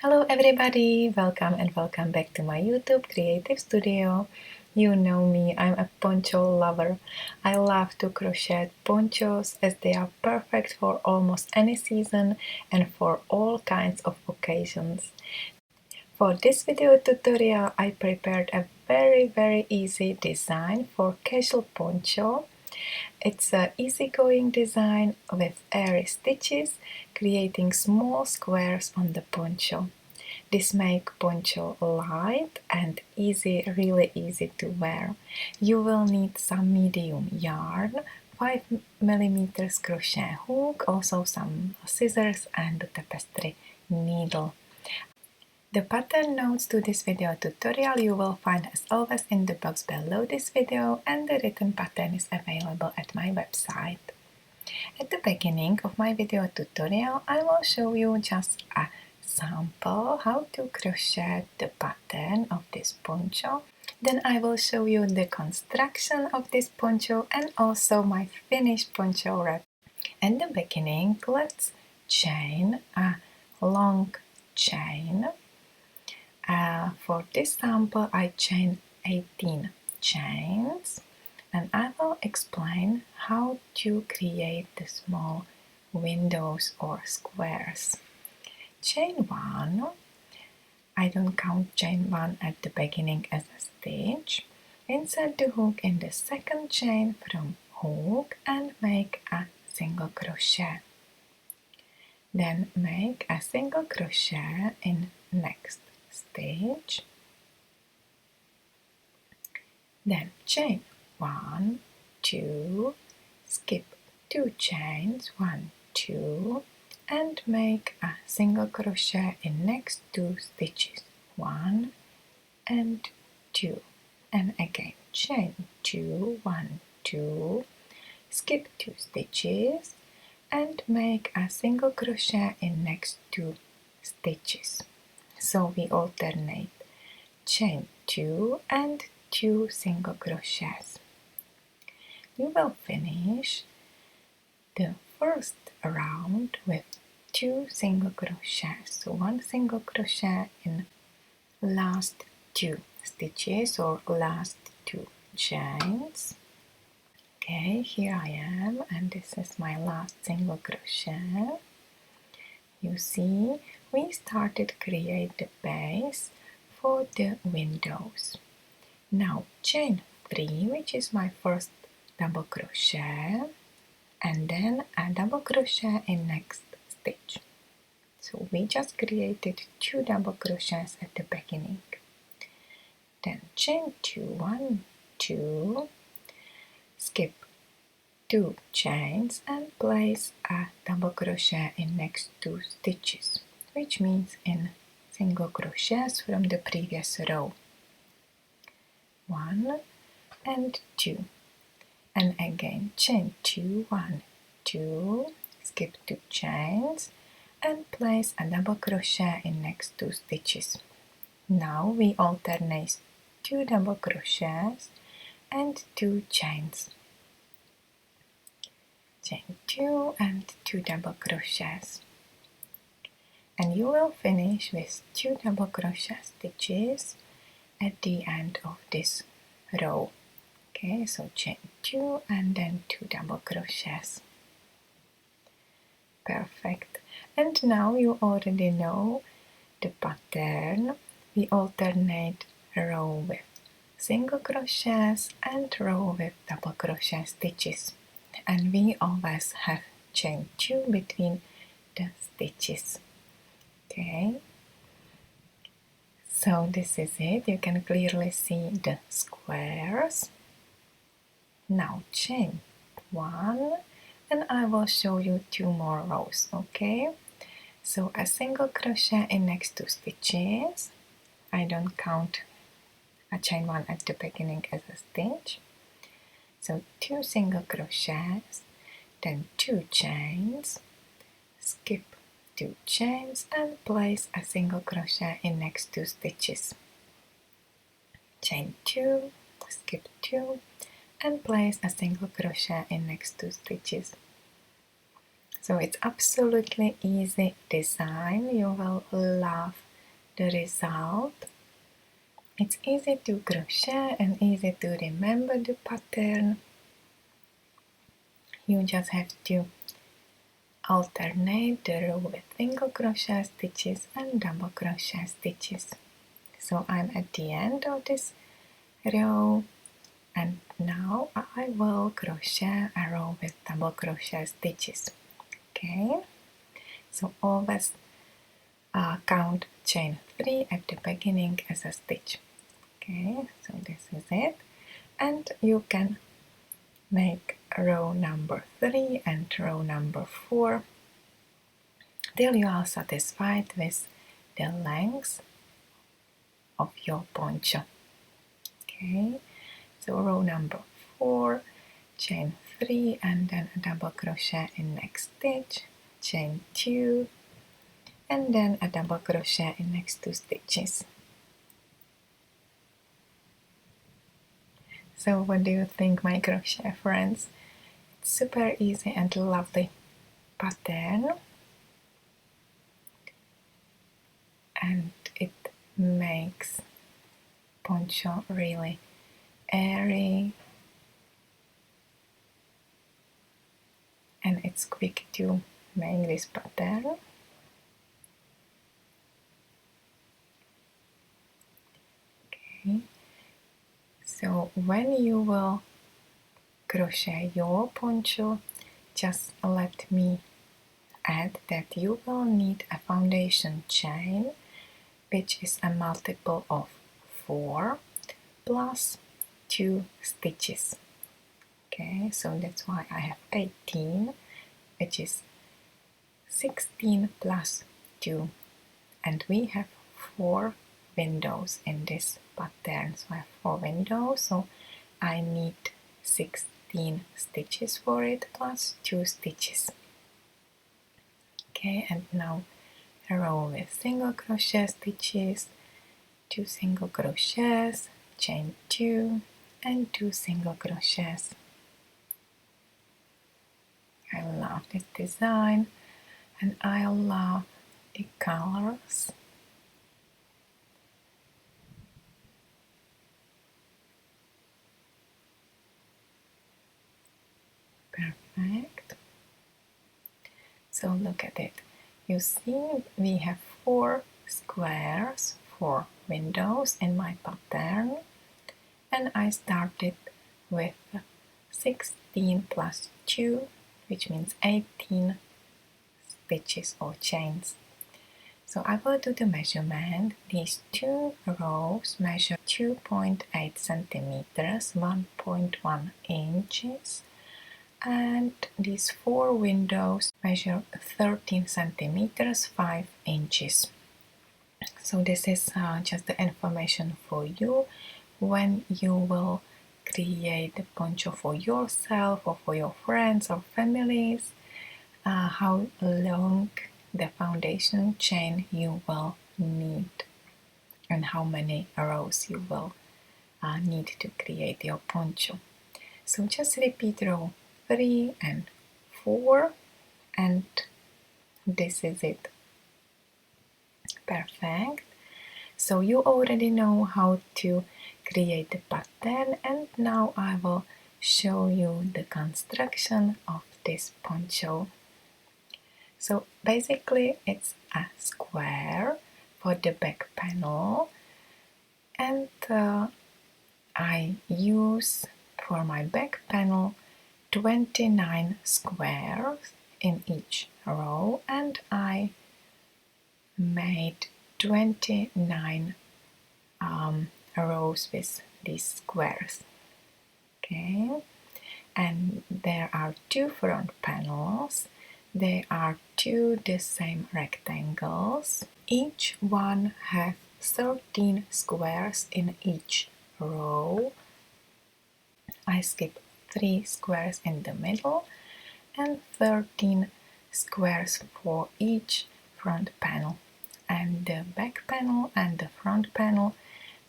Hello everybody, welcome and welcome back to my YouTube creative studio. You know me, I'm a poncho lover. I love to crochet ponchos as they are perfect for almost any season and for all kinds of occasions. For this video tutorial I prepared a very easy design for casual poncho. It's an easygoing design with airy stitches, creating small squares on the poncho. This makes poncho light and easy, really easy to wear. You will need some medium yarn, 5mm crochet hook, also some scissors and the tapestry needle. The pattern notes to this video tutorial you will find as always in the box below this video, and the written pattern is available at my website. At the beginning of my video tutorial I will show you just a sample how to crochet the pattern of this poncho. Then I will show you the construction of this poncho and also my finished poncho wrap. At the beginning let's chain a long chain. For this sample I chain 18 chains, and I will explain how to create the small windows or squares. Chain 1, I don't count chain 1 at the beginning as a stitch. Insert the hook in the second chain from hook and make a single crochet. Then make a single crochet in next stitch. Then chain 1, 2, skip 2 chains, 1, 2, and make a single crochet in next 2 stitches, 1 and 2, and again chain 2, 1, 2, skip 2 stitches and make a single crochet in next 2 stitches. So we alternate chain 2 and 2 single crochets. You will finish the first round with 2 single crochets. So 1 single crochet in last 2 stitches or last 2 chains. Okay, here I am, and this is my last single crochet. You see, we started create the base for the windows. Now chain 3, which is my first double crochet, and then a double crochet in next stitch. So we just created 2 double crochets at the beginning. Then chain 2, 1, 2, skip 2 chains and place a double crochet in next 2 stitches, which means in single crochets from the previous row. 1 and 2, and again chain 2, 1, 2, skip 2 chains and place a double crochet in next 2 stitches. Now we alternate 2 double crochets and 2 chains. Chain 2 and 2 double crochets, and you will finish with 2 double crochet stitches at the end of this row. Okay, so chain 2 and then 2 double crochets. Perfect. And now you already know the pattern. We alternate row with single crochets and row with double crochet stitches, and we always have chain 2 between the stitches. Okay, so this is it. You can clearly see the squares. Now chain 1, and I will show you 2 more rows. Okay, so a single crochet in next 2 stitches. I don't count a chain 1 at the beginning as a stitch. So 2 single crochets, then 2 chains, skip 2 chains and place a single crochet in next 2 stitches. Chain 2, skip 2 and place a single crochet in next 2 stitches. So it's absolutely easy design. You will love the result. It's easy to crochet and easy to remember the pattern. You just have to alternate the row with single crochet stitches and double crochet stitches. So I'm at the end of this row, and now I will crochet a row with double crochet stitches. Okay, so always count chain 3 at the beginning as a stitch. Okay, so this is it, and you can make row number 3 and row number 4 till you are satisfied with the length of your poncho. Okay, so row number 4, chain 3 and then a double crochet in next stitch, chain 2 and then a double crochet in next 2 stitches. So what do you think, my crochet friends? It's super easy and lovely pattern, and it makes poncho really airy, and it's quick to make this pattern. Okay, so when you will crochet your poncho, just let me add that you will need a foundation chain, which is a multiple of 4 plus 2 stitches. Okay, so that's why I have 18, which is 16 plus 2, and we have 4 windows in this pattern. So I have 4 windows, so I need 16 stitches for it plus 2 stitches. Okay, and now a row with single crochet stitches, 2 single crochets, chain 2 and 2 single crochets. I love this design and I love the colors. Perfect. So look at it. You see we have 4 squares, 4 windows in my pattern, and I started with 16 plus 2, which means 18 stitches or chains. So I will do the measurement. These 2 rows measure 2.8 centimeters, 1.1 inches, and these 4 windows measure 13 centimeters, 5 inches. So this is just the information for you when you will create the poncho for yourself or for your friends or families, how long the foundation chain you will need and how many rows you will need to create your poncho. So just repeat row 3 and 4, and this is it. Perfect. So you already know how to create the pattern, and now I will show you the construction of this poncho. So basically it's a square for the back panel, and I use for my back panel 29 squares in each row, and I made 29 rows with these squares. Okay, and there are 2 front panels. They are 2 the same rectangles. Each one has 13 squares in each row. I skip 3 squares in the middle and 13 squares for each front panel. And the back panel and the front panel,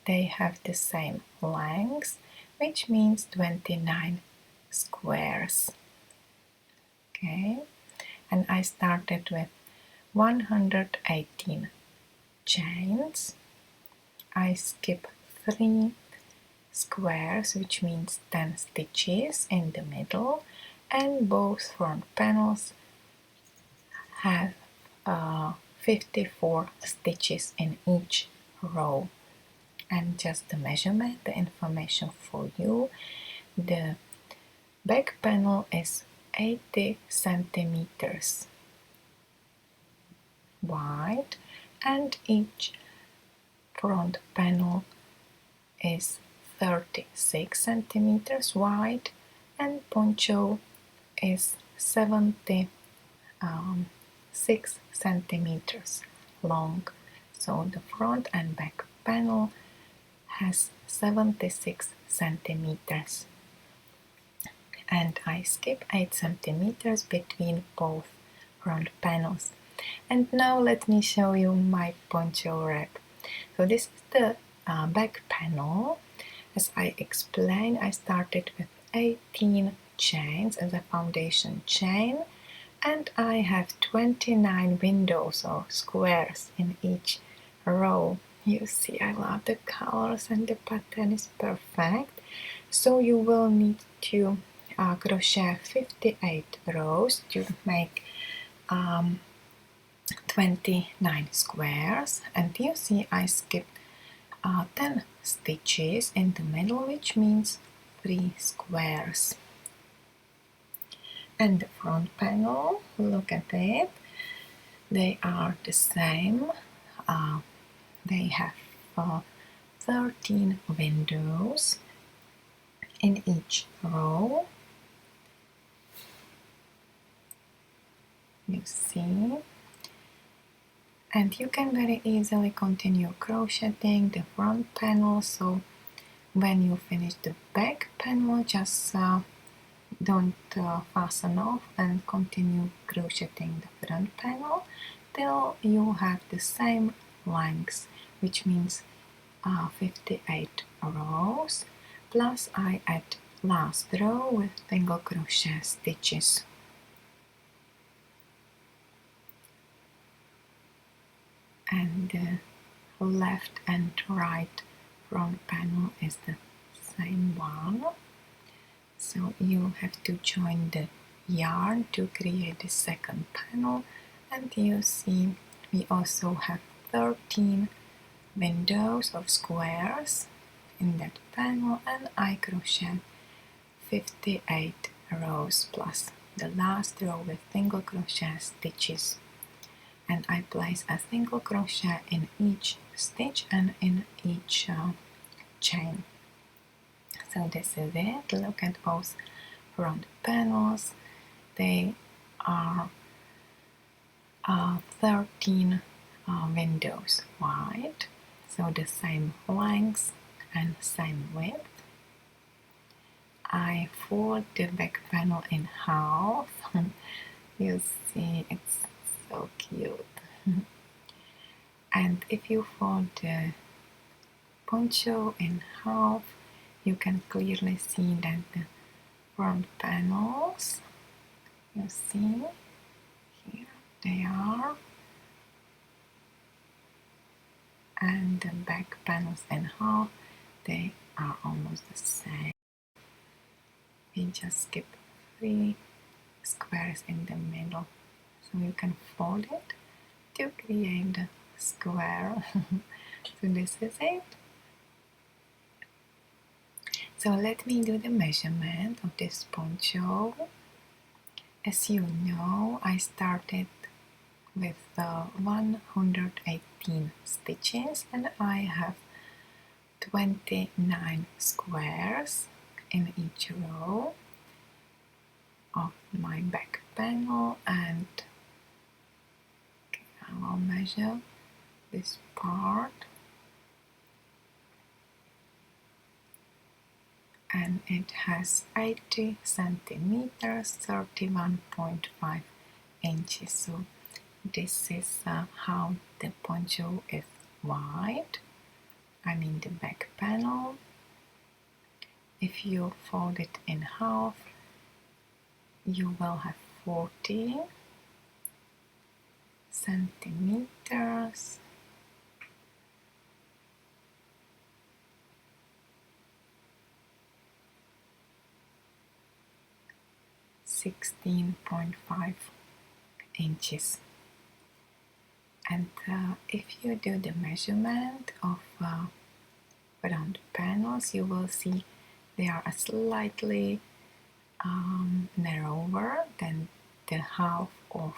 they have the same length, which means 29 squares. Okay, and I started with 118 chains. I skip 3 squares, which means 10 stitches in the middle, and both front panels have 54 stitches in each row. And just the measurement, the information for you, the back panel is 80 centimeters wide, and each front panel is 36 centimeters wide, and poncho is 76 centimeters long. So the front and back panel has 76 centimeters. And I skip 8 centimeters between both front panels. And now let me show you my poncho wrap. So this is the back panel. As I explained, I started with 18 chains as a foundation chain, and I have 29 windows or squares in each row. You see, I love the colors and the pattern is perfect. So you will need to crochet 58 rows to make 29 squares, and you see I skipped 10 stitches in the middle, which means 3 squares. And the front panel, look at it, they are the same. They have 13 windows in each row. You see, and you can very easily continue crocheting the front panel. So when you finish the back panel, just don't fasten off and continue crocheting the front panel till you have the same length, which means 58 rows, plus I add last row with single crochet stitches. And the left and right front panel is the same one. So you have to join the yarn to create the second panel, and you see we also have 13 windows or squares in that panel, and I crochet 58 rows plus the last row with single crochet stitches, and I place a single crochet in each stitch and in each chain. So this is it. Look at both front panels. They are 13 windows wide, so the same length and same width. I fold the back panel in half. You see, it's so cute. And if you fold the poncho in half, you can clearly see that the front panels, you see, here they are, and the back panels in half, they are almost the same. We just skip 3 squares in the middle, so you can fold it to create the square. So this is it. So let me do the measurement of this poncho. As you know, I started with 118 stitches, and I have 29 squares in each row of my back panel, and I will measure this part, and it has 80 centimeters, 31.5 inches. So this is how the poncho is wide. I mean the back panel. If you fold it in half, you will have 40 centimeters, 16.5 inches. And if you do the measurement of front panels, you will see they are a slightly narrower than the half of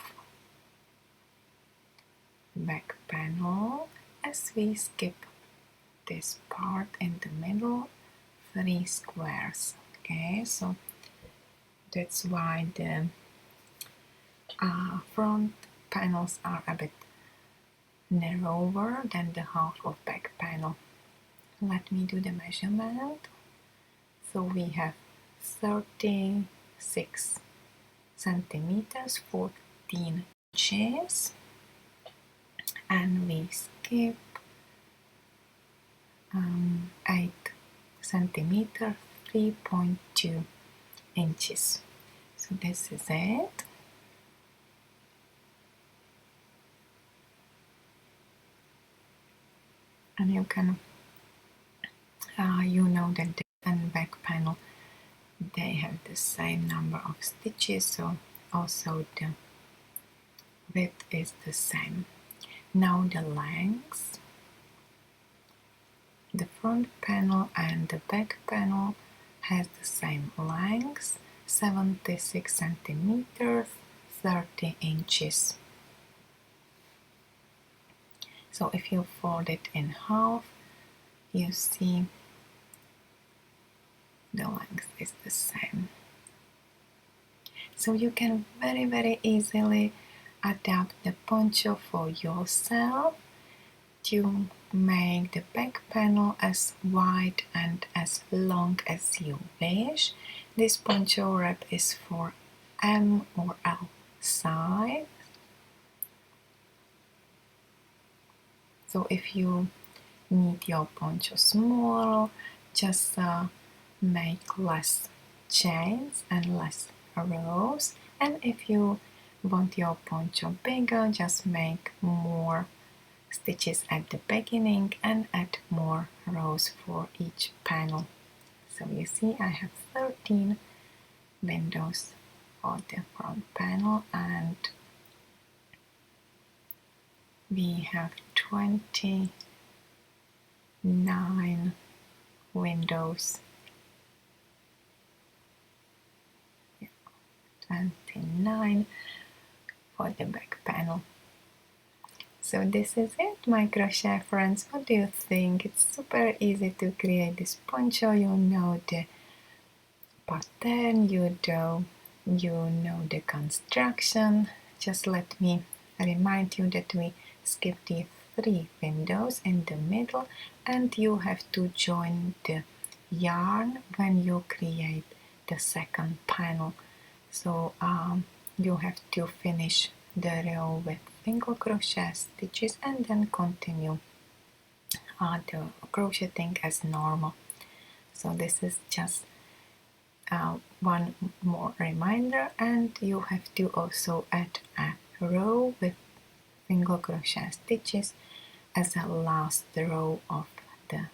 back panel, as we skip this part in the middle, 3 squares. Okay, so that's why the front panels are a bit narrower than the half of back panel. Let me do the measurement. So we have 36 centimeters, 14 inches, and we skip 8 centimeters, 3.2 inches. So this is it. And you can, you know that the front and back panel, they have the same number of stitches, so also the width is the same. Now the length. The front panel and the back panel has the same length, 76 centimeters, 30 inches. So if you fold it in half, you see the length is the same. So you can very easily adapt the poncho for yourself to make the back panel as wide and as long as you wish. This poncho wrap is for M or L size. So if you need your poncho small, just make less chains and less rows, and if you want your poncho bigger, just make more stitches at the beginning and add more rows for each panel. So you see I have 13 windows for the front panel, and we have 29 windows. 29 for the back panel. So this is it, my crochet friends. What do you think? It's super easy to create this poncho. You know the pattern, you know the construction. Just let me remind you that we skip the 3 windows in the middle, and you have to join the yarn when you create the second panel. So you have to finish the row with single crochet stitches and then continue the crocheting as normal. So this is just one more reminder, and you have to also add a row with single crochet stitches as a last row of the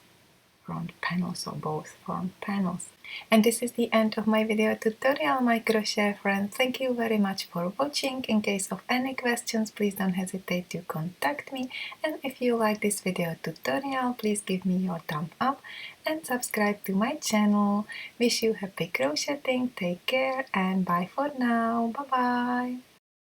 front panels, or both front panels. And this is the end of my video tutorial, my crochet friends. Thank you very much for watching. In case of any questions, please don't hesitate to contact me, and if you like this video tutorial, please give me your thumb up and subscribe to my channel. Wish you happy crocheting, take care, and bye for now. Bye bye.